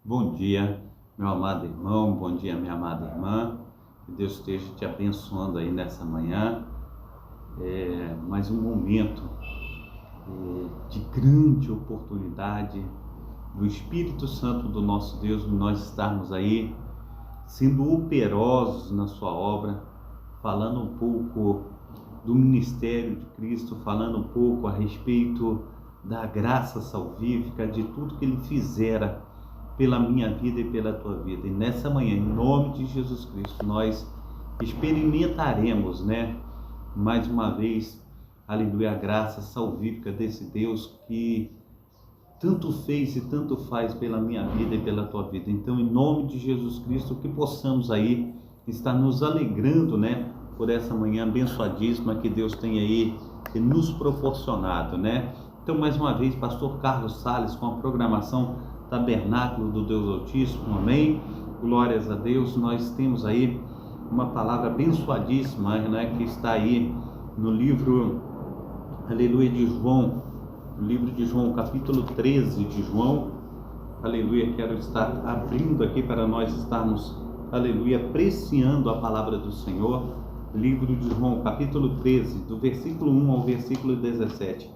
Bom dia, meu amado irmão, bom dia, minha amada irmã. Que Deus esteja te abençoando aí nessa manhã. Mais um momento de grande oportunidade do Espírito Santo do nosso Deus, nós estarmos aí sendo operosos na sua obra, falando um pouco do ministério de Cristo, falando um pouco a respeito da graça salvífica, de tudo que Ele fizera pela minha vida e pela tua vida. E nessa manhã, em nome de Jesus Cristo, nós experimentaremos, mais uma vez, aleluia, a graça salvífica desse Deus que tanto fez e tanto faz pela minha vida e pela tua vida. Então, em nome de Jesus Cristo, que possamos aí estar nos alegrando, por essa manhã abençoadíssima que Deus tem aí nos proporcionado, Então, mais uma vez, pastor Carlos Salles com a programação Tabernáculo do Deus Altíssimo, amém? Glórias a Deus. Nós temos aí uma palavra abençoadíssima, que está aí no livro, aleluia, de João, no livro de João, capítulo 13 de João, aleluia. Quero estar abrindo aqui para nós estarmos, aleluia, apreciando a palavra do Senhor. Livro de João, capítulo 13, do versículo 1 ao versículo 17.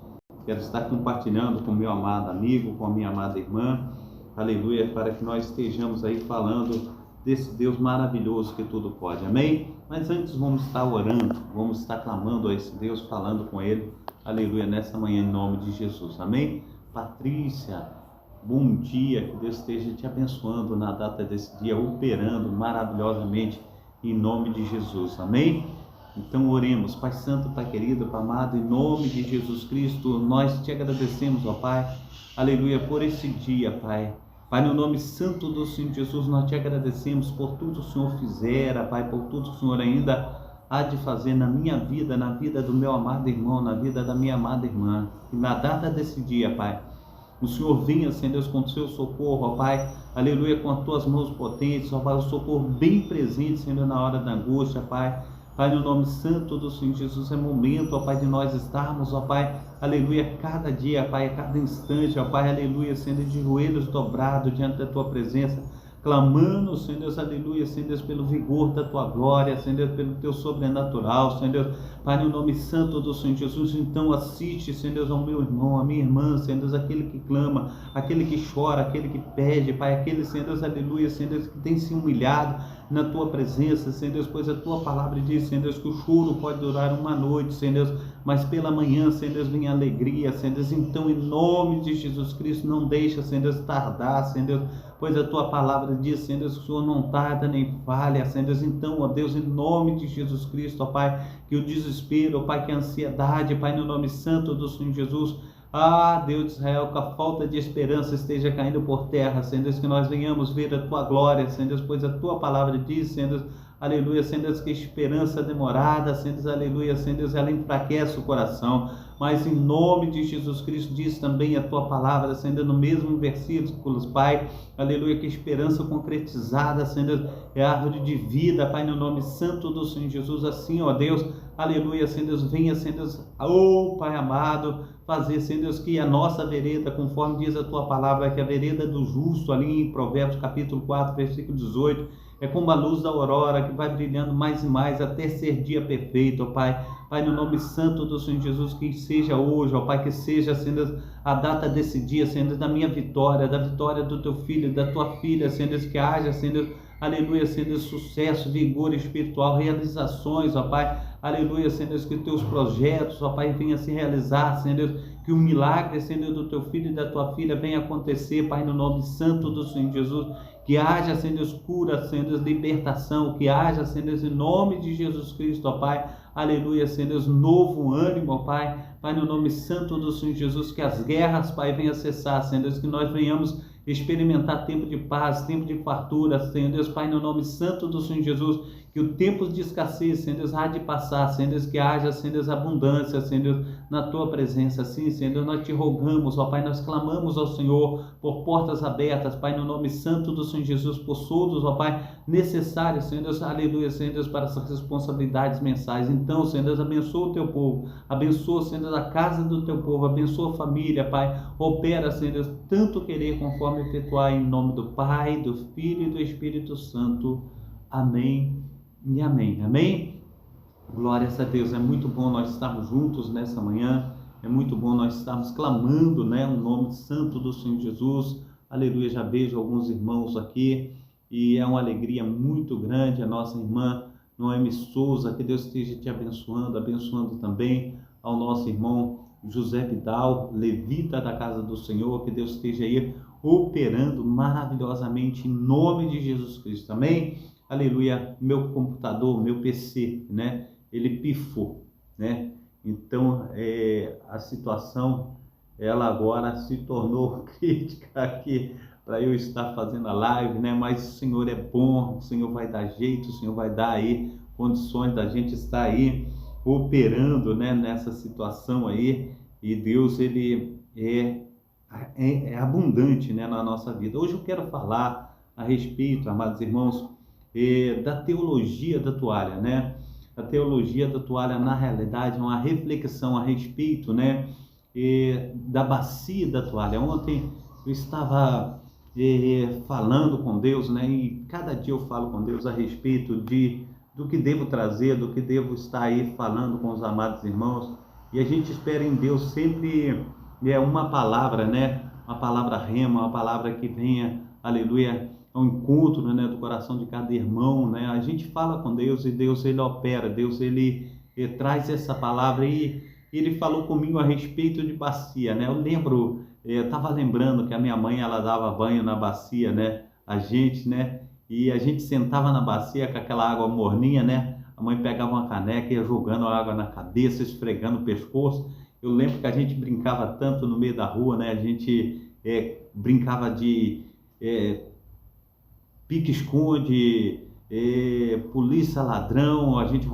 Quero estar compartilhando com o meu amado amigo, com a minha amada irmã, aleluia, para que nós estejamos aí falando desse Deus maravilhoso que tudo pode, amém? Mas antes vamos estar orando, vamos estar clamando a esse Deus, falando com Ele, aleluia, nessa manhã em nome de Jesus, amém? Patrícia, bom dia, que Deus esteja te abençoando na data desse dia, operando maravilhosamente em nome de Jesus, amém? Então oremos. Pai Santo, Pai querido, Pai amado, em nome de Jesus Cristo, nós te agradecemos, ó Pai, aleluia, por esse dia, Pai. Pai, no nome santo do Senhor Jesus, nós te agradecemos por tudo que o Senhor fizera, Pai, por tudo que o Senhor ainda há de fazer na minha vida, na vida do meu amado irmão, na vida da minha amada irmã. E na data desse dia, Pai, o Senhor venha, Senhor Deus, com o seu socorro, ó Pai, aleluia, com as tuas mãos potentes, ó Pai, o socorro bem presente, Senhor, na hora da angústia, Pai. Pai, no nome santo do Senhor Jesus, é momento, ó Pai, de nós estarmos, ó Pai, aleluia, cada dia, Pai, a cada instante, ó Pai, aleluia, sendo de joelhos dobrados diante da Tua presença, clamando, Senhor Deus, aleluia, Senhor Deus, pelo vigor da Tua glória, Senhor Deus, pelo Teu sobrenatural, Senhor Deus, Pai, no nome santo do Senhor Jesus, então assiste, Senhor Deus, ao meu irmão, à minha irmã, Senhor Deus, aquele que clama, aquele que chora, aquele que pede, Pai, aquele, Senhor Deus, aleluia, Senhor Deus, que tem se humilhado na Tua presença, Senhor Deus, pois a Tua palavra diz, Senhor Deus, que o choro pode durar uma noite, Senhor Deus, mas pela manhã, Senhor Deus, vem a alegria, Senhor Deus, então em nome de Jesus Cristo, não deixa, Senhor Deus, tardar, Senhor Deus, pois a Tua palavra diz, Senhor Deus, que o Senhor não tarda nem falha, Senhor Deus, então, ó Deus, em nome de Jesus Cristo, ó Pai, que o desespero, ó Pai, que a ansiedade, Pai, no nome santo do Senhor Jesus, Deus de Israel, que a falta de esperança esteja caindo por terra, Senhor Deus, que nós venhamos ver a Tua glória, Senhor Deus, pois a Tua palavra diz, Senhor Deus, aleluia, Senhor Deus, que esperança demorada, Senhor Deus, aleluia, Senhor Deus, ela enfraquece o coração, mas em nome de Jesus Cristo diz também a Tua palavra, Senhor Deus, no mesmo versículo, Pai, aleluia, que esperança concretizada, Senhor Deus, é árvore de vida, Pai, no nome santo do Senhor Jesus, assim, ó Deus, aleluia, Senhor Deus, venha, Senhor Deus, Pai amado, fazer, Senhor Deus, que a nossa vereda, conforme diz a Tua palavra, que a vereda do justo, ali em Provérbios capítulo 4, versículo 18, é como a luz da aurora que vai brilhando mais e mais até ser dia perfeito, ó Pai. Pai, no nome santo do Senhor Jesus, que seja hoje, ó Pai, que seja, Senhor Deus, a data desse dia, Senhor Deus, da minha vitória, da vitória do Teu filho, da Tua filha, Senhor Deus, que haja, Senhor Deus, aleluia, Senhor Deus, sucesso, vigor espiritual, realizações, ó Pai, aleluia, Senhor Deus, que Teus projetos, ó Pai, venham se realizar, Senhor Deus, que o milagre, Senhor Deus, do Teu filho e da Tua filha venha acontecer, Pai, no nome santo do Senhor Jesus, que haja, Senhor Deus, cura, Senhor Deus, libertação, que haja, Senhor Deus, em nome de Jesus Cristo, ó Pai, aleluia, Senhor Deus, novo ânimo, ó Pai, Pai, no nome santo do Senhor Jesus, que as guerras, Pai, venham cessar, Senhor Deus, que nós venhamos experimentar tempo de paz, tempo de fartura, Senhor Deus, Pai, no nome santo do Senhor Jesus, que o tempo de escassez, Senhor Deus, há de passar, Senhor Deus, que haja, Senhor Deus, abundância, Senhor Deus, na Tua presença, sim, Senhor Deus, nós te rogamos, ó Pai, nós clamamos ao Senhor por portas abertas, Pai, no nome santo do Senhor Jesus, por soldos, ó Pai, necessários, Senhor Deus, aleluia, Senhor Deus, para essas responsabilidades mensais. Então, Senhor Deus, abençoa o Teu povo, abençoa, Senhor Deus, a casa do Teu povo, abençoa a família, Pai, opera, Senhor Deus, tanto querer conforme forma efetuar em nome do Pai, do Filho e do Espírito Santo. Amém e amém. Amém? Glórias a Deus. É muito bom nós estarmos juntos nessa manhã. É muito bom nós estarmos clamando, né, o nome santo do Senhor Jesus. Aleluia. Já vejo alguns irmãos aqui e é uma alegria muito grande. A nossa irmã Noemi Souza, que Deus esteja te abençoando, abençoando também ao nosso irmão José Vidal, levita da casa do Senhor, que Deus esteja aí operando maravilhosamente em nome de Jesus Cristo. Amém? Aleluia. Meu computador, meu PC, né, ele pifou, né? Então, a situação, ela agora se tornou crítica aqui para eu estar fazendo a live, né? Mas o Senhor é bom, o Senhor vai dar jeito, o Senhor vai dar aí condições da gente estar aí operando, né, nessa situação aí. E Deus, ele é abundante, né, na nossa vida. Hoje eu quero falar a respeito, amados irmãos, da teologia da toalha, né? A teologia da toalha, na realidade, é uma reflexão a respeito, né, da bacia da toalha. Ontem eu estava falando com Deus, né, e cada dia eu falo com Deus a respeito do que devo trazer, do que devo estar aí falando com os amados irmãos. E a gente espera em Deus sempre uma palavra, né, uma palavra rema, uma palavra que venha, aleluia, ao encontro, né, do coração de cada irmão, né? A gente fala com Deus e Deus, ele opera, Deus, ele traz essa palavra. E ele falou comigo a respeito de bacia, né? Eu lembro, eu estava lembrando que a minha mãe, ela dava banho na bacia, né? A gente, né? E a gente sentava na bacia com aquela água morninha, né? A mãe pegava uma caneca e ia jogando a água na cabeça, esfregando o pescoço. Eu lembro que a gente brincava tanto no meio da rua, né? A gente brincava de pique-esconde, polícia ladrão, a gente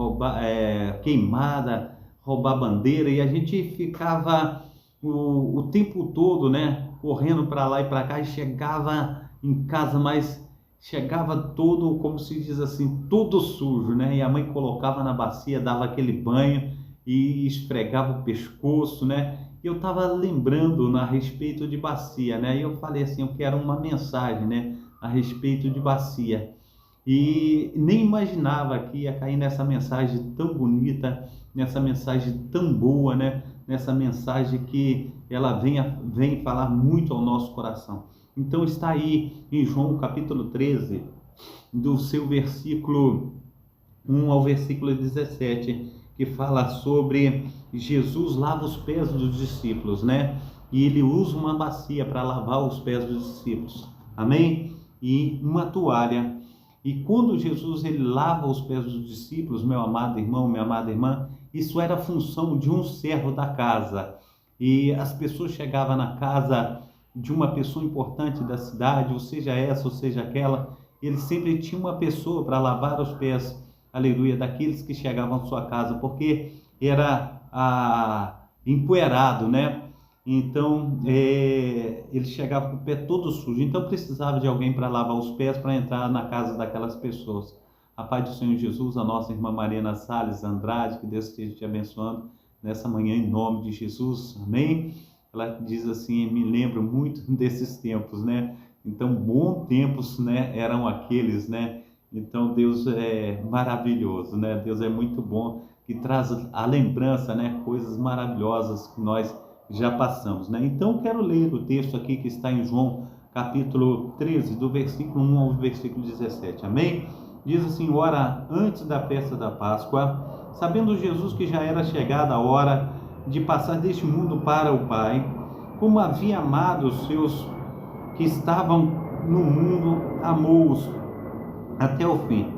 queimada, roubar bandeira, e a gente ficava o tempo todo, né, correndo para lá e para cá, e chegava em casa, mas chegava todo, como se diz assim, todo sujo, né? E a mãe colocava na bacia, dava aquele banho e esfregava o pescoço, né? E eu estava lembrando a respeito de bacia, né? E eu falei assim, eu quero uma mensagem, né, a respeito de bacia. E nem imaginava que ia cair nessa mensagem tão bonita, nessa mensagem tão boa, né? Nessa mensagem que ela vem falar muito ao nosso coração. Então está aí em João capítulo 13, do seu versículo 1 ao versículo 17, que fala sobre Jesus lava os pés dos discípulos, né? E ele usa uma bacia para lavar os pés dos discípulos. Amém? E uma toalha. E quando Jesus ele lava os pés dos discípulos, meu amado irmão, minha amada irmã, isso era função de um servo da casa. E as pessoas chegavam na casa de uma pessoa importante da cidade, ou seja essa, ou seja aquela, ele sempre tinha uma pessoa para lavar os pés, aleluia, daqueles que chegavam à sua casa, porque era empoeirado, né? Então, ele chegava com o pé todo sujo, então precisava de alguém para lavar os pés, para entrar na casa daquelas pessoas. A paz do Senhor Jesus, a nossa irmã Mariana Salles Andrade, que Deus esteja te abençoando nessa manhã em nome de Jesus, amém? Ela diz assim, me lembro muito desses tempos, né? Então, bons tempos, né, eram aqueles, né? Então, Deus é maravilhoso, né? Deus é muito bom, que traz a lembrança, né, coisas maravilhosas que nós já passamos, né? Então, quero ler o texto aqui que está em João, capítulo 13, do versículo 1 ao versículo 17, amém? Diz assim, ora, antes da festa da Páscoa, sabendo Jesus que já era chegada a hora de passar deste mundo para o Pai, como havia amado os seus que estavam no mundo, amou-os até o fim.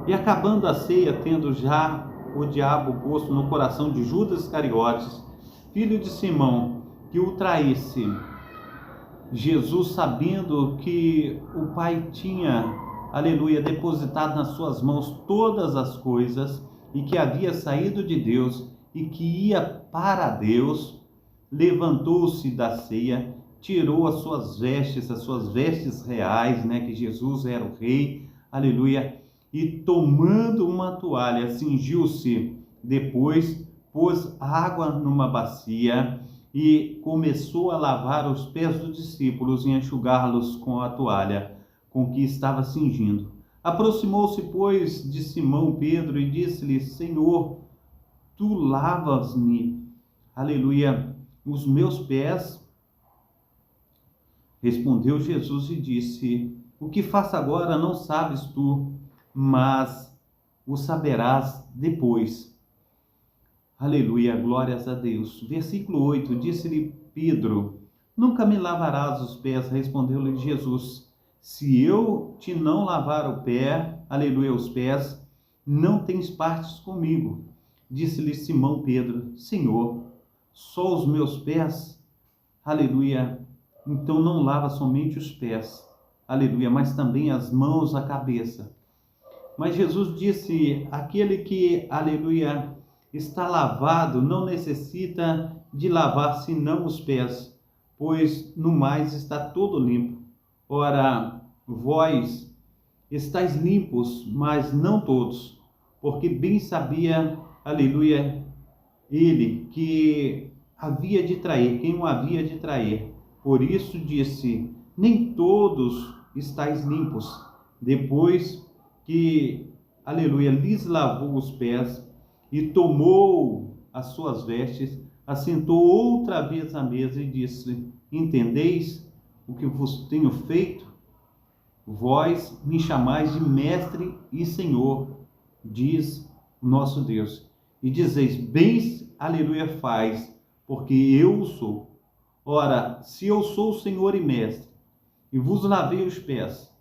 E acabando a ceia, tendo já o diabo posto no coração de Judas Iscariotes, filho de Simão, que o traísse, Jesus, sabendo que o Pai tinha, aleluia, depositado nas suas mãos todas as coisas, e que havia saído de Deus e que ia para Deus, levantou-se da ceia, tirou as suas vestes reais, né, que Jesus era o rei, aleluia, e tomando uma toalha, cingiu-se, depois pôs água numa bacia e começou a lavar os pés dos discípulos e enxugá-los com a toalha com que estava cingindo. Aproximou-se, pois, de Simão Pedro e disse-lhe: Senhor, tu lavas-me, aleluia, os meus pés? Respondeu Jesus e disse: O que faço agora não sabes tu, mas o saberás depois. Aleluia, glórias a Deus. Versículo 8, disse-lhe Pedro: Nunca me lavarás os pés. Respondeu-lhe Jesus: Se eu te não lavar o pé, aleluia, os pés, não tens partes comigo. Disse-lhe Simão Pedro: Senhor, só os meus pés? Aleluia. Então não lava somente os pés, aleluia, mas também as mãos, a cabeça. Mas Jesus disse: aquele que, aleluia, está lavado não necessita de lavar senão os pés, pois no mais está todo limpo. Ora, vós estáis limpos, mas não todos, porque bem sabia, aleluia, ele que havia de trair, quem o havia de trair. Por isso disse: nem todos estáis limpos. Depois que, aleluia, lhes lavou os pés e tomou as suas vestes, assentou outra vez à mesa e disse: entendeis o que vos tenho feito? Vós me chamais de mestre e senhor, diz o nosso Deus, e dizeis: bem, aleluia, faz, porque eu o sou. Ora, se eu sou o Senhor e mestre, e vos lavei os pés,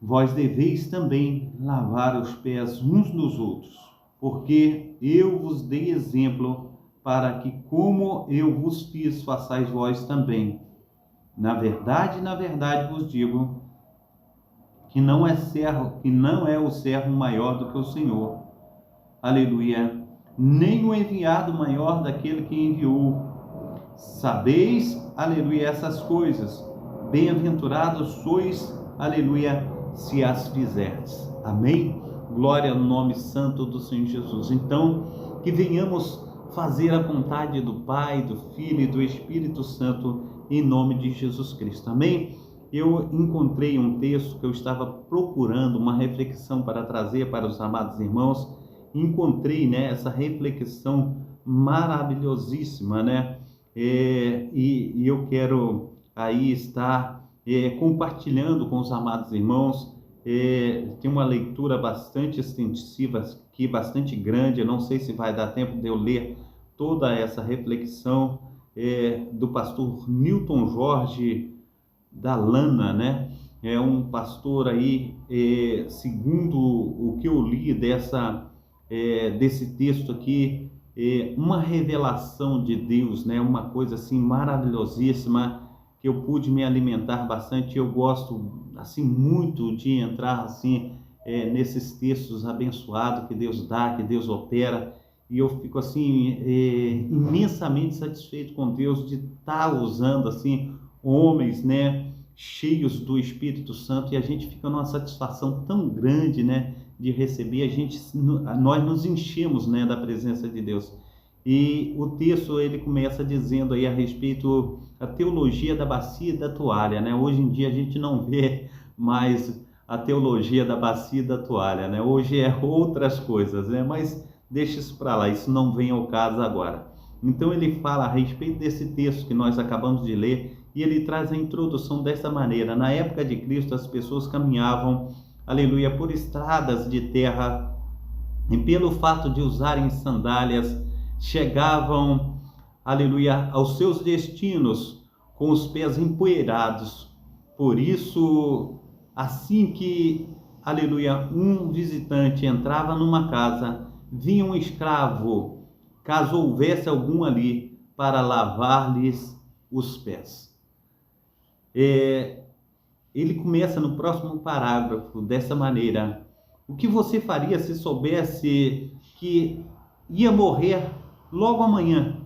vós deveis também lavar os pés uns dos outros, porque eu vos dei exemplo, para que, como eu vos fiz, façais vós também. Na verdade vos digo, que não é o servo maior do que o Senhor. Aleluia. Nem o enviado maior daquele que enviou. Sabeis, aleluia, essas coisas. Bem-aventurados sois, aleluia, se as fizerdes. Amém? Glória ao nome santo do Senhor Jesus. Então, que venhamos fazer a vontade do Pai, do Filho e do Espírito Santo, em nome de Jesus Cristo. Amém? Eu encontrei um texto que eu estava procurando, uma reflexão para trazer para os amados irmãos. Encontrei, essa reflexão maravilhosíssima, e eu quero aí estar compartilhando com os amados irmãos. Tem uma leitura bastante extensiva aqui, bastante grande. Eu não sei se vai dar tempo de eu ler toda essa reflexão do pastor Newton Jorge da Lana, É um pastor aí, segundo o que eu li desse texto aqui, uma revelação de Deus, uma coisa assim maravilhosíssima, que eu pude me alimentar bastante. Eu gosto assim muito de entrar assim nesses textos abençoados que Deus dá, que Deus opera, e eu fico assim imensamente satisfeito com Deus de estar usando assim homens, cheios do Espírito Santo, e a gente fica numa satisfação tão grande, de receber. Nós nos enchemos, da presença de Deus. E o texto ele começa dizendo aí a respeito da teologia da bacia e da toalha, Hoje em dia a gente não vê mais a teologia da bacia e da toalha, Hoje é outras coisas, Mas deixa isso para lá, isso não vem ao caso agora. Então ele fala a respeito desse texto que nós acabamos de ler, e ele traz a introdução dessa maneira. Na época de Cristo, as pessoas caminhavam, aleluia, por estradas de terra, e pelo fato de usarem sandálias, chegavam, aleluia, aos seus destinos com os pés empoeirados. Por isso, assim que, aleluia, um visitante entrava numa casa, vinha um escravo, caso houvesse algum ali, para lavar-lhes os pés. Ele começa no próximo parágrafo dessa maneira: o que você faria se soubesse que ia morrer logo amanhã?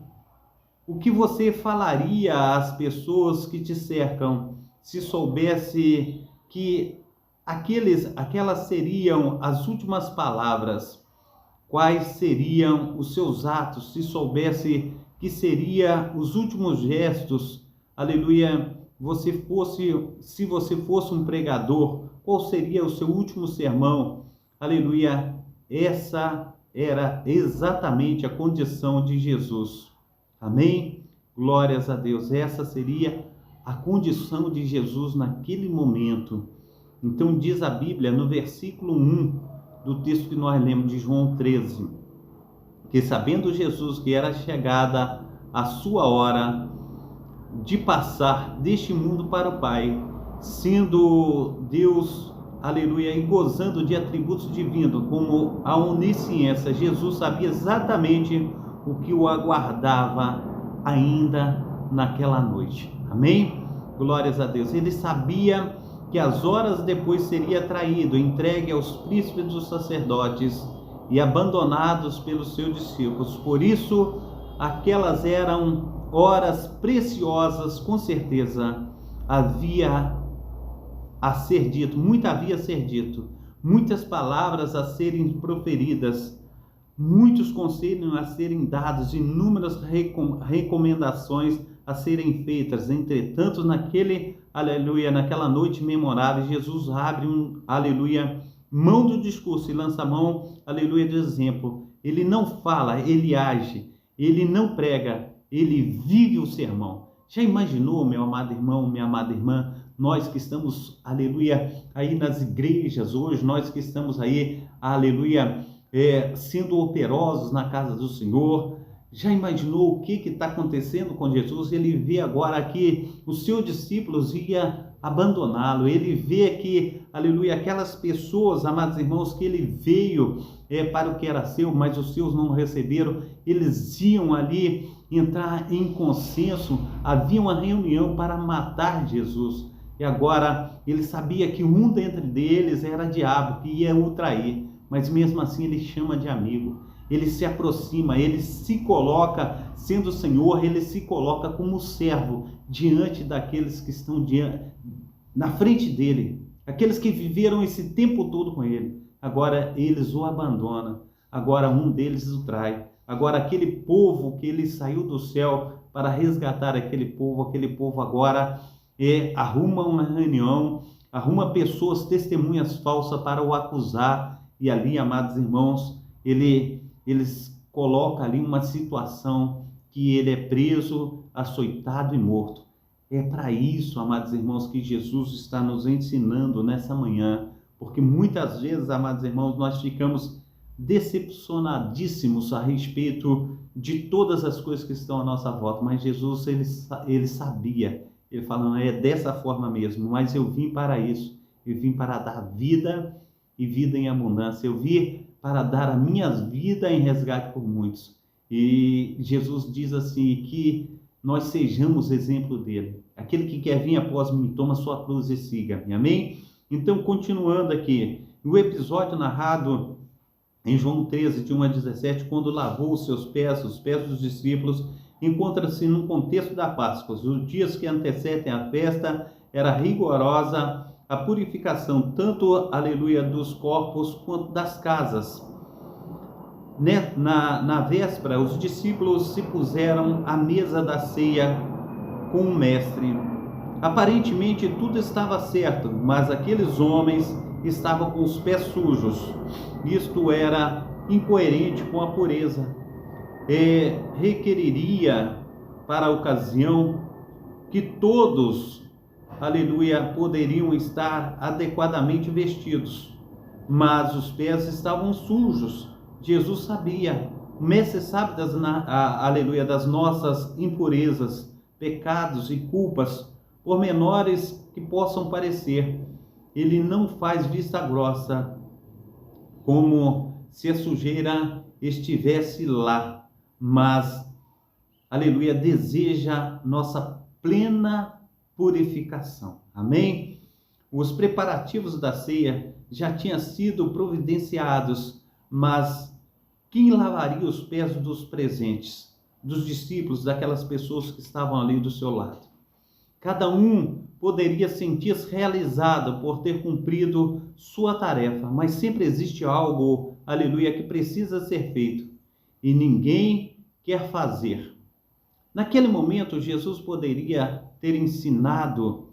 O que você falaria às pessoas que te cercam se soubesse que aquelas seriam as últimas palavras? Quais seriam os seus atos se soubesse que seria os últimos gestos, aleluia, se você fosse um pregador, qual seria o seu último sermão? Aleluia, essa era exatamente a condição de Jesus. Amém? Glórias a Deus. Essa seria a condição de Jesus naquele momento. Então diz a Bíblia no versículo 1 do texto que nós lemos de João 13, que sabendo Jesus que era chegada a sua hora de passar deste mundo para o Pai, sendo Deus, aleluia, e gozando de atributos divinos, como a onisciência, Jesus sabia exatamente o que o aguardava ainda naquela noite. Amém? Glórias a Deus. Ele sabia que as horas depois seria traído, entregue aos príncipes dos sacerdotes e abandonados pelos seus discípulos. Por isso, aquelas eram horas preciosas, com certeza. Havia a ser dito, muitas palavras a serem proferidas, muitos conselhos a serem dados, inúmeras recomendações a serem feitas. Entretanto, naquela noite memorável, Jesus abre mão do discurso e lança mão, do exemplo. Ele não fala, ele age. Ele não prega, ele vive o sermão. Já imaginou, meu amado irmão, minha amada irmã, nós que estamos, aí nas igrejas hoje, nós que estamos aí, sendo operosos na casa do Senhor, já imaginou o que está acontecendo com Jesus? Ele vê agora que os seus discípulos iam abandoná-lo, ele vê que, aquelas pessoas, amados irmãos, que ele veio para o que era seu, mas os seus não receberam, eles iam ali entrar em consenso, havia uma reunião para matar Jesus, e agora ele sabia que um dentre deles era diabo, que ia o trair, mas mesmo assim ele chama de amigo, ele se aproxima, ele se coloca, sendo o Senhor, ele se coloca como servo diante daqueles que estão na frente dele, aqueles que viveram esse tempo todo com ele. Agora eles o abandonam, agora um deles o trai, agora aquele povo que ele saiu do céu para resgatar aquele povo agora arruma uma reunião, arruma pessoas, testemunhas falsas para o acusar, e ali, amados irmãos, eles colocam ali uma situação que ele é preso, açoitado e morto. É para isso, amados irmãos, que Jesus está nos ensinando nessa manhã, porque muitas vezes, amados irmãos, nós ficamos decepcionadíssimos a respeito de todas as coisas que estão à nossa volta, mas Jesus, ele sabia, ele fala, é dessa forma mesmo, mas eu vim para isso, eu vim para dar vida e vida em abundância, eu vim para dar a minha vida em resgate por muitos. E Jesus diz assim, que nós sejamos exemplo dele. Aquele que quer vir após mim, toma sua cruz e siga-me. Amém? Então, continuando aqui, o episódio narrado em João 13, de 1 a 17, quando lavou os pés dos discípulos, encontra-se no contexto da Páscoa. Os dias que antecedem a festa era rigorosa a purificação, tanto, dos corpos quanto das casas. Na véspera, os discípulos se puseram à mesa da ceia com o mestre. Aparentemente tudo estava certo, mas aqueles homens estavam com os pés sujos. Isto era incoerente com a pureza. Requeriria para a ocasião que todos, poderiam estar adequadamente vestidos, mas os pés estavam sujos. Jesus sabia, o mestre sabe das nossas impurezas, pecados e culpas, por menores que possam parecer. Ele não faz vista grossa, como se a sujeira estivesse lá, mas, deseja nossa plena purificação. Amém? Os preparativos da ceia já tinham sido providenciados, mas quem lavaria os pés dos presentes, dos discípulos, daquelas pessoas que estavam ali do seu lado? Cada um poderia sentir-se realizado por ter cumprido sua tarefa, mas sempre existe algo, que precisa ser feito, e ninguém quer fazer. Naquele momento, Jesus poderia ter ensinado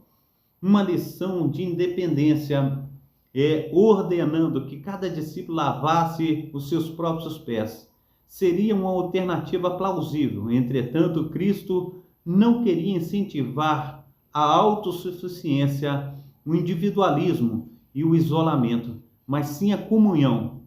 uma lição de independência, ordenando que cada discípulo lavasse os seus próprios pés. Seria uma alternativa plausível. Entretanto, Cristo não queria incentivar a autossuficiência, o individualismo e o isolamento, mas sim a comunhão.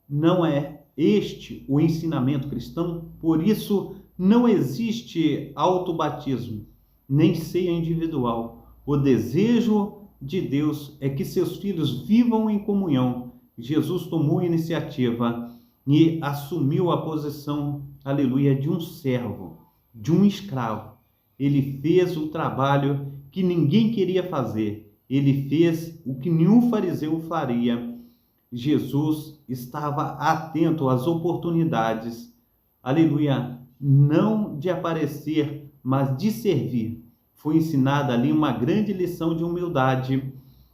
Não é este o ensinamento cristão, por isso não existe autobatismo, nem ceia individual. O desejo de Deus é que seus filhos vivam em comunhão. Jesus tomou a iniciativa e assumiu a posição, aleluia, de um servo, de um escravo. Ele fez o trabalho que ninguém queria fazer. Ele fez o que nenhum fariseu faria. Jesus estava atento às oportunidades, aleluia, não de aparecer, mas de servir. Foi ensinada ali uma grande lição de humildade.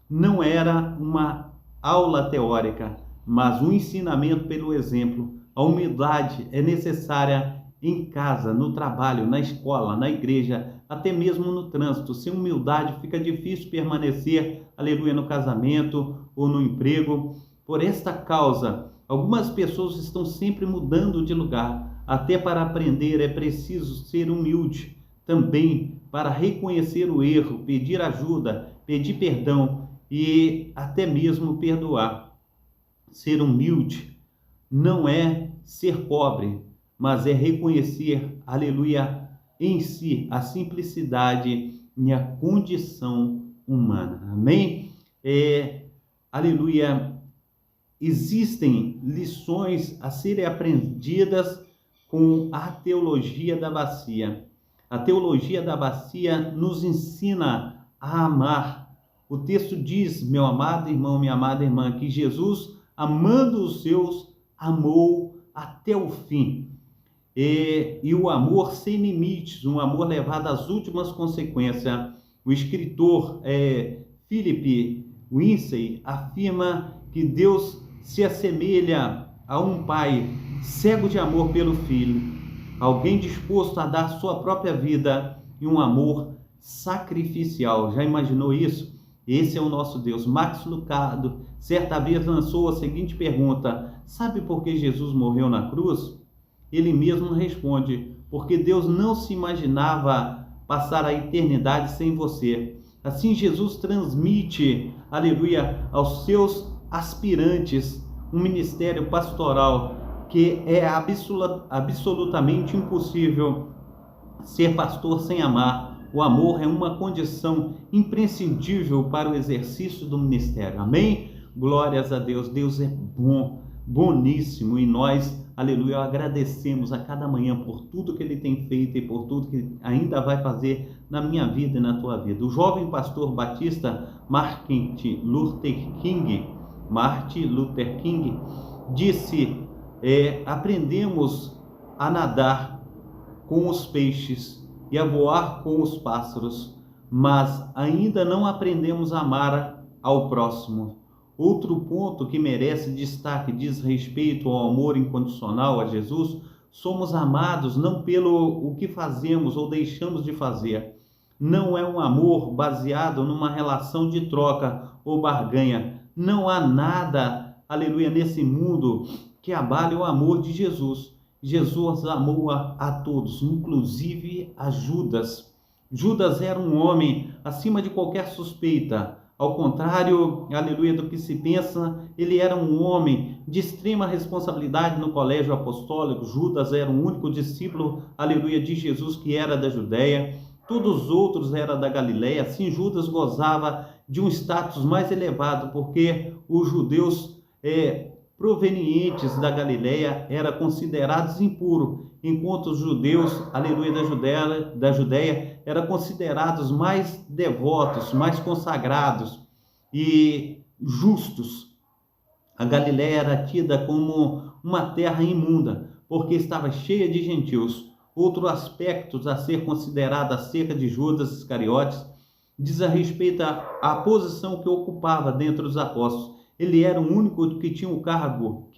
Não era uma aula teórica, mas um ensinamento pelo exemplo. A humildade é necessária em casa, no trabalho, na escola, na igreja, até mesmo no trânsito. Sem humildade fica difícil permanecer, aleluia, no casamento ou no emprego. Por esta causa, algumas pessoas estão sempre mudando de lugar. Até para aprender é preciso ser humilde. Também para reconhecer o erro, pedir ajuda, pedir perdão e até mesmo perdoar. Ser humilde não é ser pobre, mas é reconhecer, aleluia, em si a simplicidade e a condição humana. Amém? Aleluia. Existem lições a serem aprendidas com a teologia da bacia. A teologia da bacia nos ensina a amar. O texto diz, meu amado irmão, minha amada irmã, que Jesus, amando os seus, amou até o fim. E o amor sem limites, um amor levado às últimas consequências. O escritor Philip Yancey afirma que Deus se assemelha a um pai cego de amor pelo filho, alguém disposto a dar sua própria vida e um amor sacrificial. Já imaginou isso? Esse é o nosso Deus. Max Lucado certa vez lançou a seguinte pergunta: sabe por que Jesus morreu na cruz? Ele mesmo responde: porque Deus não se imaginava passar a eternidade sem você. Assim Jesus transmite, aleluia, aos seus aspirantes um ministério pastoral que é absolutamente impossível ser pastor sem amar. O amor é uma condição imprescindível para o exercício do ministério. Amém? Glórias a Deus. Deus é bom, boníssimo, e nós, aleluia, agradecemos a cada manhã por tudo que Ele tem feito e por tudo que ainda vai fazer na minha vida e na tua vida. O jovem pastor batista Martin Luther King disse: aprendemos a nadar com os peixes e a voar com os pássaros, mas ainda não aprendemos a amar ao próximo. Outro ponto que merece destaque diz respeito ao amor incondicional a Jesus. Somos amados não pelo o que fazemos ou deixamos de fazer. Não é um amor baseado numa relação de troca ou barganha. Não há nada, aleluia, nesse mundo que abale o amor de Jesus. Jesus amou a todos, inclusive a Judas. Judas era um homem acima de qualquer suspeita. Ao contrário, aleluia, do que se pensa, ele era um homem de extrema responsabilidade no colégio apostólico. Judas era o único discípulo, aleluia, de Jesus que era da Judéia. Todos os outros eram da Galileia. Assim, Judas gozava de um status mais elevado, porque os judeus provenientes da Galileia eram considerados impuros, enquanto os judeus, aleluia, da Judéia eram considerados mais devotos, mais consagrados e justos. A Galileia era tida como uma terra imunda, porque estava cheia de gentios. Outro aspecto a ser considerado acerca de Judas Iscariotes diz a respeito à posição que ocupava dentro dos apóstolos. Ele era o único que tinha um cargo,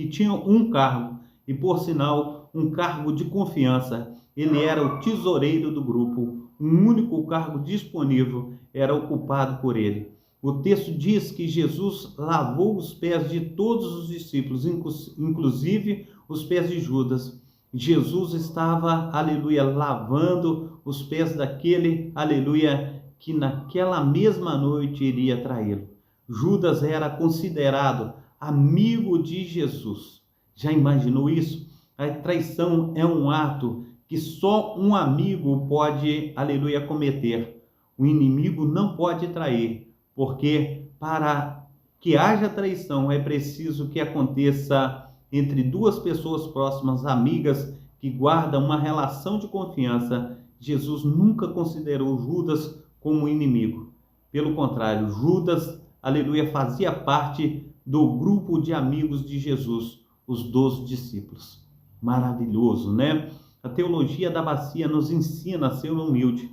e por sinal, um cargo de confiança. ele era o tesoureiro do grupo, o único cargo disponível era ocupado por ele. O texto diz que Jesus lavou os pés de todos os discípulos, inclusive os pés de Judas. Jesus estava, aleluia, lavando os pés daquele, aleluia, que naquela mesma noite iria traí-lo. Judas era considerado amigo de Jesus. Já imaginou isso? A traição é um ato que só um amigo pode, aleluia, cometer. O inimigo não pode trair, porque para que haja traição é preciso que aconteça entre duas pessoas próximas, amigas, que guardam uma relação de confiança. Jesus nunca considerou Judas como inimigo. Pelo contrário, Judas, aleluia, fazia parte do grupo de amigos de Jesus, os 12 discípulos. Maravilhoso, né? A teologia da bacia nos ensina a ser humilde.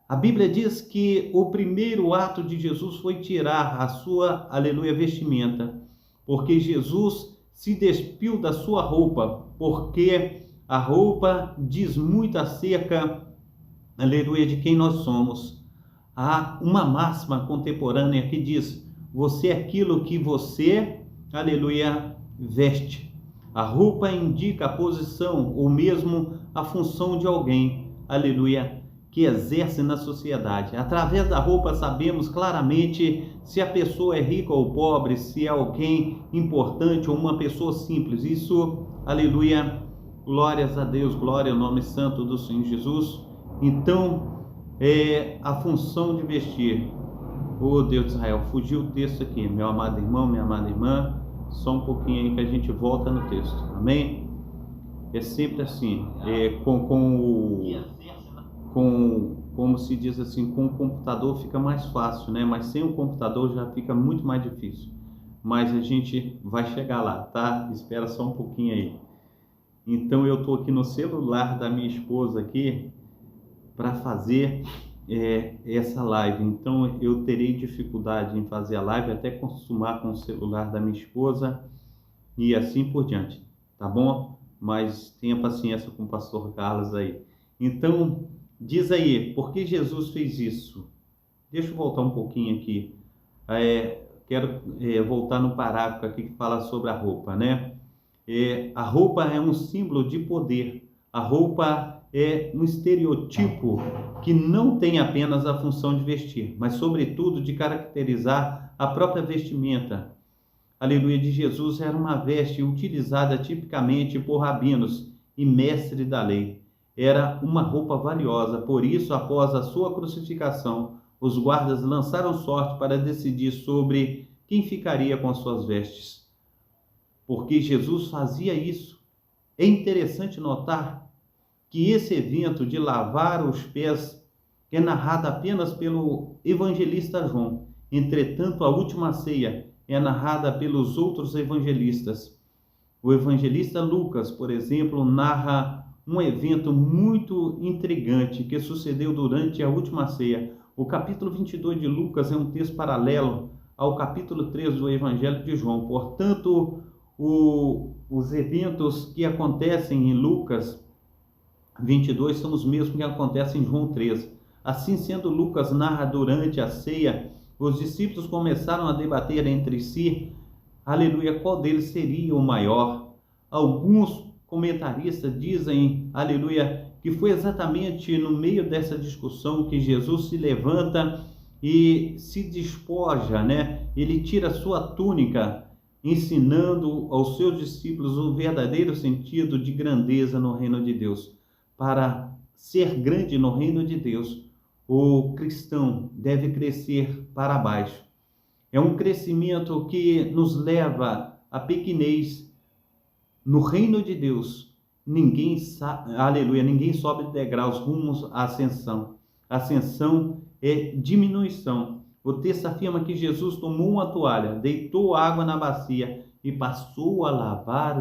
A Bíblia diz que o primeiro ato de Jesus foi tirar a sua, aleluia, vestimenta, porque Jesus se despiu da sua roupa, porque a roupa diz muito acerca, aleluia, de quem nós somos. Há uma máxima contemporânea que diz: você é aquilo que você, aleluia, veste. A roupa indica a posição ou mesmo a função de alguém, aleluia, que exerce na sociedade. Através da roupa sabemos claramente se a pessoa é rica ou pobre, se é alguém importante ou uma pessoa simples. Isso, aleluia, glórias a Deus, glória ao nome santo do Senhor Jesus. Então, a função de vestir. Oh Deus de Israel, fugiu o texto aqui, meu amado irmão, minha amada irmã. Só um pouquinho aí que a gente volta no texto, amém? É sempre assim, como se diz assim, com o computador fica mais fácil, né? Mas sem o computador já fica muito mais difícil. Mas a gente vai chegar lá, tá? Espera só um pouquinho aí. Então eu tô aqui no celular da minha esposa aqui para fazer essa live. Então eu terei dificuldade em fazer a live, até acostumar com o celular da minha esposa e assim por diante, tá bom? Mas tenha paciência com o pastor Carlos aí. Então, diz aí, por que Jesus fez isso? Deixa eu voltar um pouquinho aqui. Quero voltar no parágrafo aqui que fala sobre a roupa, né? A roupa é um símbolo de poder. A roupa é um estereotipo que não tem apenas a função de vestir, mas sobretudo de caracterizar a própria vestimenta. Aleluia, de Jesus era uma veste utilizada tipicamente por rabinos e mestres da lei. Era uma roupa valiosa, por isso, após a sua crucificação, os guardas lançaram sorte para decidir sobre quem ficaria com as suas vestes. Porque Jesus fazia isso. É interessante notar que esse evento de lavar os pés é narrado apenas pelo evangelista João. Entretanto, a última ceia é narrada pelos outros evangelistas. O evangelista Lucas, por exemplo, narra um evento muito intrigante que sucedeu durante a última ceia. O capítulo 22 de Lucas é um texto paralelo ao capítulo 3 do Evangelho de João. Portanto, os eventos que acontecem em Lucas 22 são os mesmos que acontecem em João 13. Assim sendo, Lucas narra durante a ceia, os discípulos começaram a debater entre si, aleluia, qual deles seria o maior. Alguns comentaristas dizem, aleluia, que foi exatamente no meio dessa discussão que Jesus se levanta e se despoja, né? Ele tira sua túnica, ensinando aos seus discípulos o verdadeiro sentido de grandeza no reino de Deus. Para ser grande no reino de Deus, o cristão deve crescer para baixo. É um crescimento que nos leva à pequenez. No reino de Deus, ninguém sobe degraus rumo à ascensão. Ascensão é diminuição. O texto afirma que Jesus tomou uma toalha, deitou água na bacia e passou a lavar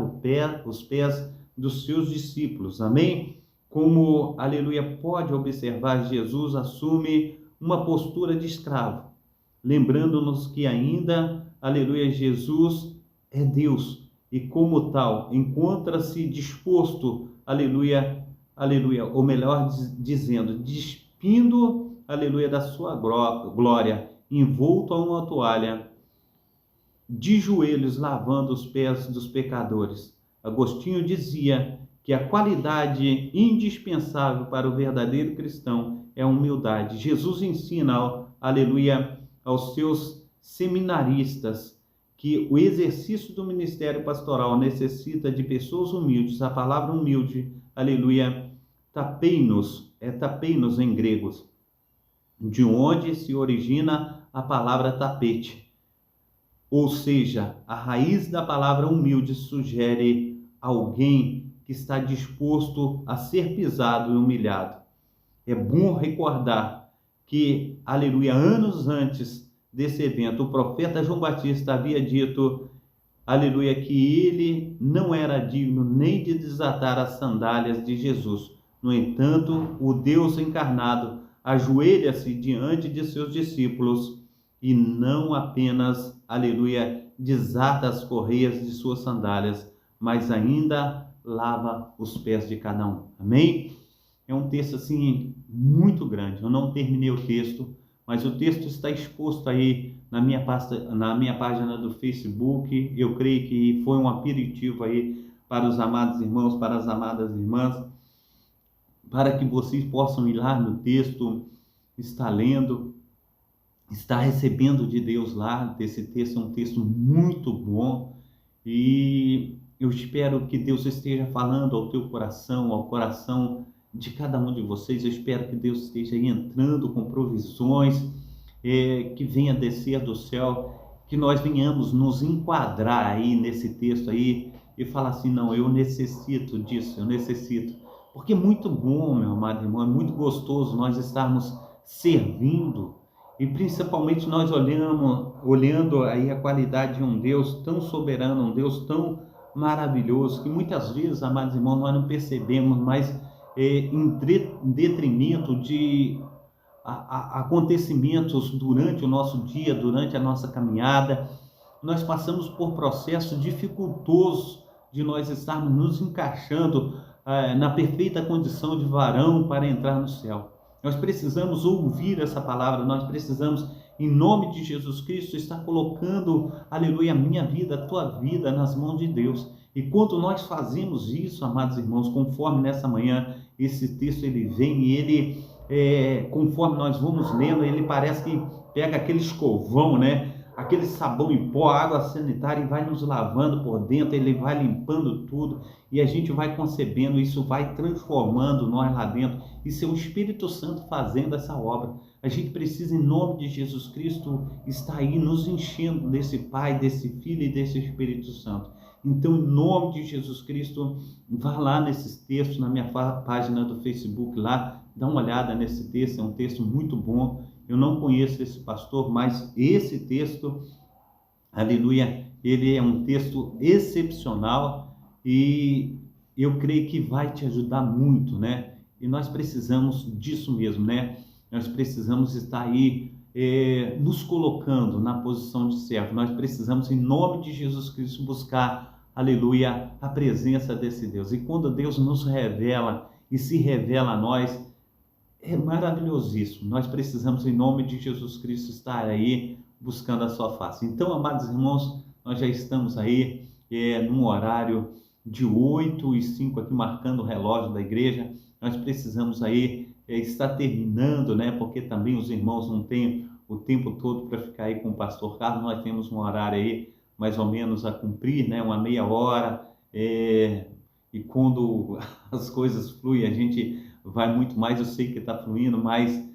os pés dos seus discípulos. Amém? Como, aleluia, pode observar, Jesus assume uma postura de escravo, lembrando-nos que ainda, aleluia, Jesus é Deus e como tal encontra-se disposto, aleluia, aleluia, ou melhor dizendo, despindo, aleluia, da sua glória, envolto a uma toalha, de joelhos lavando os pés dos pecadores. Agostinho dizia que a qualidade indispensável para o verdadeiro cristão é a humildade. Jesus ensina, aleluia, aos seus seminaristas que o exercício do ministério pastoral necessita de pessoas humildes. A palavra humilde, aleluia, tapeinos em gregos, de onde se origina a palavra tapete. Ou seja, a raiz da palavra humilde sugere alguém que está disposto a ser pisado e humilhado. É bom recordar que, aleluia, anos antes desse evento, o profeta João Batista havia dito, aleluia, que ele não era digno nem de desatar as sandálias de Jesus. No entanto, o Deus encarnado ajoelha-se diante de seus discípulos e não apenas, aleluia, desata as correias de suas sandálias, mas ainda lava os pés de cada um. Amém? É um texto assim muito grande. Eu não terminei o texto, mas o texto está exposto aí na minha página do Facebook. Eu creio que foi um aperitivo aí para os amados irmãos, para as amadas irmãs, para que vocês possam ir lá no texto, estar lendo, está recebendo de Deus lá. Esse texto é um texto muito bom e eu espero que Deus esteja falando ao teu coração, ao coração de cada um de vocês. Eu espero que Deus esteja aí entrando com provisões, que venha descer do céu, que nós venhamos nos enquadrar aí nesse texto aí e falar assim, não, eu necessito disso, eu necessito. Porque é muito bom, meu amado irmão, é muito gostoso nós estarmos servindo, e principalmente nós olhando aí a qualidade de um Deus tão soberano, um Deus tão maravilhoso, que muitas vezes, amados irmãos, nós não percebemos, mas em detrimento de acontecimentos durante o nosso dia, durante a nossa caminhada, nós passamos por processos dificultosos de nós estarmos nos encaixando na perfeita condição de varão para entrar no céu. Nós precisamos ouvir essa palavra, nós precisamos, em nome de Jesus Cristo, estar colocando, aleluia, a minha vida, a tua vida nas mãos de Deus. E quando nós fazemos isso, amados irmãos, conforme nessa manhã esse texto ele vem e ele, conforme nós vamos lendo, ele parece que pega aquele escovão, né? Aquele sabão em pó, água sanitária, e vai nos lavando por dentro, ele vai limpando tudo, e a gente vai concebendo, isso vai transformando nós lá dentro. Isso é o Espírito Santo fazendo essa obra. A gente precisa, em nome de Jesus Cristo, estar aí nos enchendo desse Pai, desse Filho e desse Espírito Santo. Então, em nome de Jesus Cristo, vá lá nesses textos, na minha página do Facebook lá, dá uma olhada nesse texto, é um texto muito bom. Eu não conheço esse pastor, mas esse texto, aleluia, ele é um texto excepcional e eu creio que vai te ajudar muito, né? E nós precisamos disso mesmo, né? Nós precisamos estar aí nos colocando na posição de servo. Nós precisamos, em nome de Jesus Cristo, buscar, aleluia, a presença desse Deus. E quando Deus nos revela e se revela a nós, é maravilhosíssimo. Nós precisamos, em nome de Jesus Cristo, estar aí buscando a sua face. Então, amados irmãos, nós já estamos aí num horário de 8h05 aqui, marcando o relógio da igreja. Nós precisamos aí estar terminando, né? Porque também os irmãos não têm o tempo todo para ficar aí com o pastor Carlos. Nós temos um horário aí mais ou menos a cumprir, né? Uma meia hora. E quando as coisas fluem, a gente vai muito mais. Eu sei que está fluindo, mas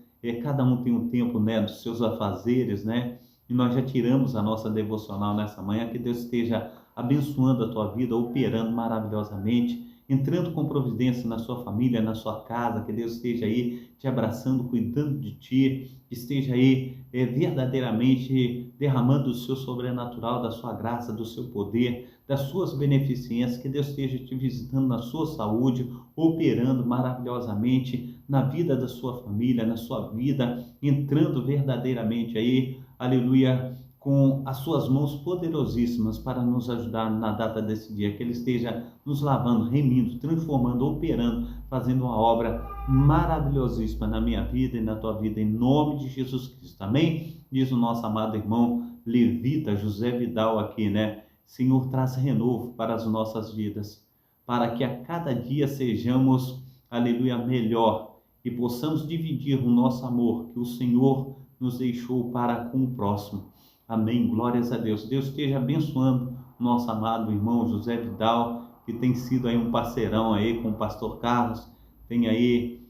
cada um tem um tempo, né, dos seus afazeres, né? E nós já tiramos a nossa devocional nessa manhã. Que Deus esteja abençoando a tua vida, operando maravilhosamente, entrando com providência na sua família, na sua casa. Que Deus esteja aí te abraçando, cuidando de ti, que esteja aí verdadeiramente derramando o seu sobrenatural, da sua graça, do seu poder, das suas beneficências. Que Deus esteja te visitando na sua saúde, operando maravilhosamente na vida da sua família, na sua vida, entrando verdadeiramente aí, aleluia, com as suas mãos poderosíssimas para nos ajudar na data desse dia, que Ele esteja nos lavando, remindo, transformando, operando, fazendo uma obra maravilhosíssima na minha vida e na tua vida, em nome de Jesus Cristo, amém? Diz o nosso amado irmão levita José Vidal aqui, né? Senhor, traz renovo para as nossas vidas, para que a cada dia sejamos, aleluia, melhor e possamos dividir o nosso amor que o Senhor nos deixou para com o próximo. Amém, glórias a Deus. Deus esteja abençoando o nosso amado irmão José Vidal, que tem sido aí um parceirão aí com o pastor Carlos, tem aí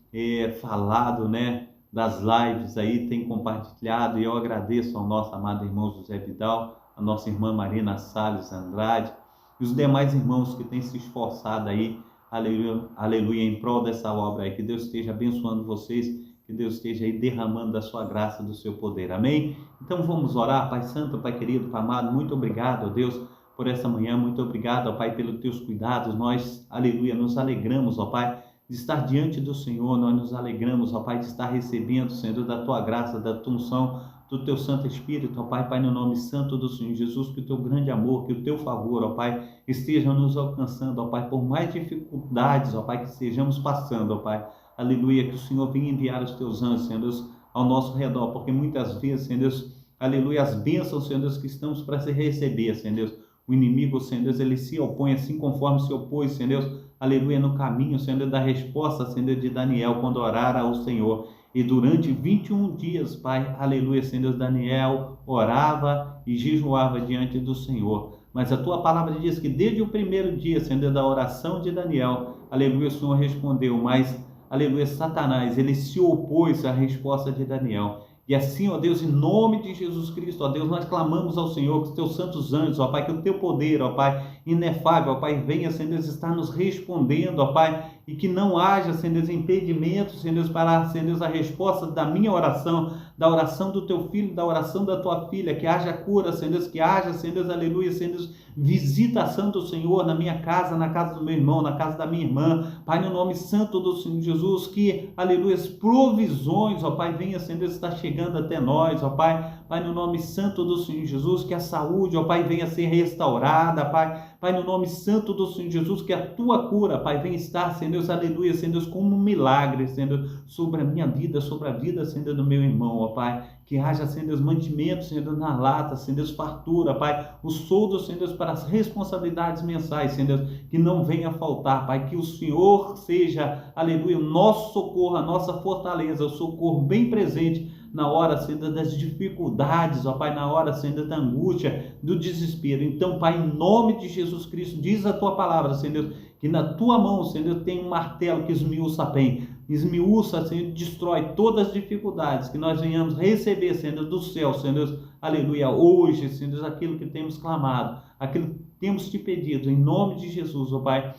falado, né, das lives aí, tem compartilhado, e eu agradeço ao nosso amado irmão José Vidal, a nossa irmã Marina Salles Andrade, e os demais irmãos que têm se esforçado aí, aleluia, aleluia, em prol dessa obra aí. Que Deus esteja abençoando vocês, que Deus esteja aí derramando da sua graça, do seu poder, amém? Então vamos orar. Pai santo, Pai querido, Pai amado, muito obrigado, ó Deus, por essa manhã, muito obrigado, ó Pai, pelos teus cuidados. Nós, aleluia, nos alegramos, ó Pai, de estar diante do Senhor. Nós nos alegramos, ó Pai, de estar recebendo, Senhor, da tua graça, da tua unção, do teu Santo Espírito, ó Pai, Pai, no nome santo do Senhor Jesus, que o teu grande amor, que o teu favor, ó Pai, esteja nos alcançando, ó Pai, por mais dificuldades, ó Pai, que estejamos passando, ó Pai, aleluia, que o Senhor venha enviar os teus anjos, Senhor Deus, ao nosso redor, porque muitas vezes, Senhor Deus, aleluia, as bênçãos, Senhor Deus, que estamos para se receber, Senhor Deus, o inimigo, Senhor Deus, ele se opõe assim conforme se opôs, Senhor Deus, aleluia, no caminho, Senhor Deus, da resposta, Senhor Deus, de Daniel, quando orara ao Senhor. E durante 21 dias, Pai, aleluia, Senhor Deus, Daniel orava e jejuava diante do Senhor. Mas a tua palavra diz que desde o primeiro dia, Senhor Deus, da oração de Daniel, aleluia, o Senhor respondeu, mas, aleluia, Satanás, ele se opôs à resposta de Daniel. E assim, ó Deus, em nome de Jesus Cristo, ó Deus, nós clamamos ao Senhor, que os teus santos anjos, ó Pai, que o teu poder, ó Pai, inefável, ó Pai, venha, Senhor Deus, estar nos respondendo, ó Pai, e que não haja, Senhor Deus, impedimento, Senhor Deus, para, Senhor Deus, a resposta da minha oração, da oração do teu filho, da oração da tua filha, que haja cura, Senhor Deus, que haja, Senhor Deus, aleluia, Senhor Deus, visitação do Senhor na minha casa, na casa do meu irmão, na casa da minha irmã, Pai, no nome santo do Senhor Jesus, que, aleluia, as provisões, ó Pai, venha, Senhor Deus, estar chegando até nós, ó Pai, Pai, no nome santo do Senhor Jesus, que a saúde, ó Pai, venha ser restaurada, Pai, Pai, no nome santo do Senhor Jesus, que a tua cura, Pai, venha estar, Senhor Deus, aleluia, Senhor Deus, como um milagre, Senhor Deus, sobre a minha vida, sobre a vida, Senhor Deus, do meu irmão, ó Pai, que haja, Senhor Deus, mantimento, Senhor Deus, na lata, Senhor Deus, fartura, Pai, o soldo, Senhor Deus, para as responsabilidades mensais, Senhor Deus, que não venha faltar, Pai, que o Senhor seja, aleluia, o nosso socorro, a nossa fortaleza, o socorro bem presente na hora, Senhor, das dificuldades, ó Pai, na hora, Senhor, da angústia, do desespero. Então, Pai, em nome de Jesus Cristo, diz a tua palavra, Senhor Deus, que na tua mão, Senhor, tem um martelo que esmiuça bem, esmiuça, Senhor, destrói todas as dificuldades, que nós venhamos receber, Senhor, do céu, Senhor Deus, aleluia, hoje, Senhor Deus, aquilo que temos clamado, aquilo que temos te pedido, em nome de Jesus, ó Pai,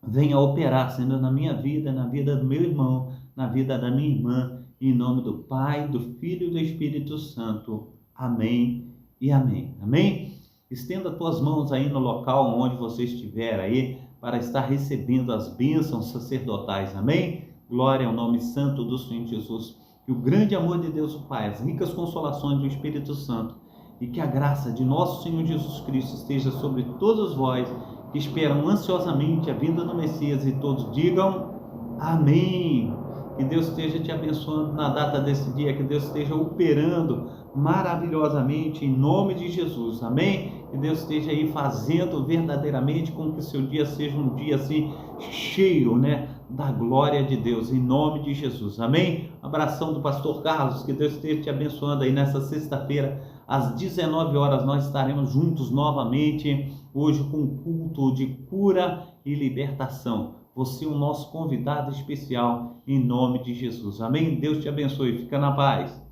venha operar, Senhor, na minha vida, na vida do meu irmão, na vida da minha irmã, em nome do Pai, do Filho e do Espírito Santo. Amém e amém. Amém? Estenda as tuas mãos aí no local onde você estiver aí, para estar recebendo as bênçãos sacerdotais. Amém? Glória ao nome santo do Senhor Jesus. Que o grande amor de Deus o Pai, as ricas consolações do Espírito Santo e que a graça de nosso Senhor Jesus Cristo esteja sobre todos vós que esperam ansiosamente a vinda do Messias, e todos digam amém. Que Deus esteja te abençoando na data desse dia, que Deus esteja operando maravilhosamente em nome de Jesus, amém? Que Deus esteja aí fazendo verdadeiramente com que o seu dia seja um dia assim cheio, né, da glória de Deus, em nome de Jesus, amém? Abração do pastor Carlos, que Deus esteja te abençoando aí nessa sexta-feira, às 19 horas nós estaremos juntos novamente, hoje com um culto de cura e libertação. Você é o nosso convidado especial, em nome de Jesus. Amém? Deus te abençoe. Fica na paz.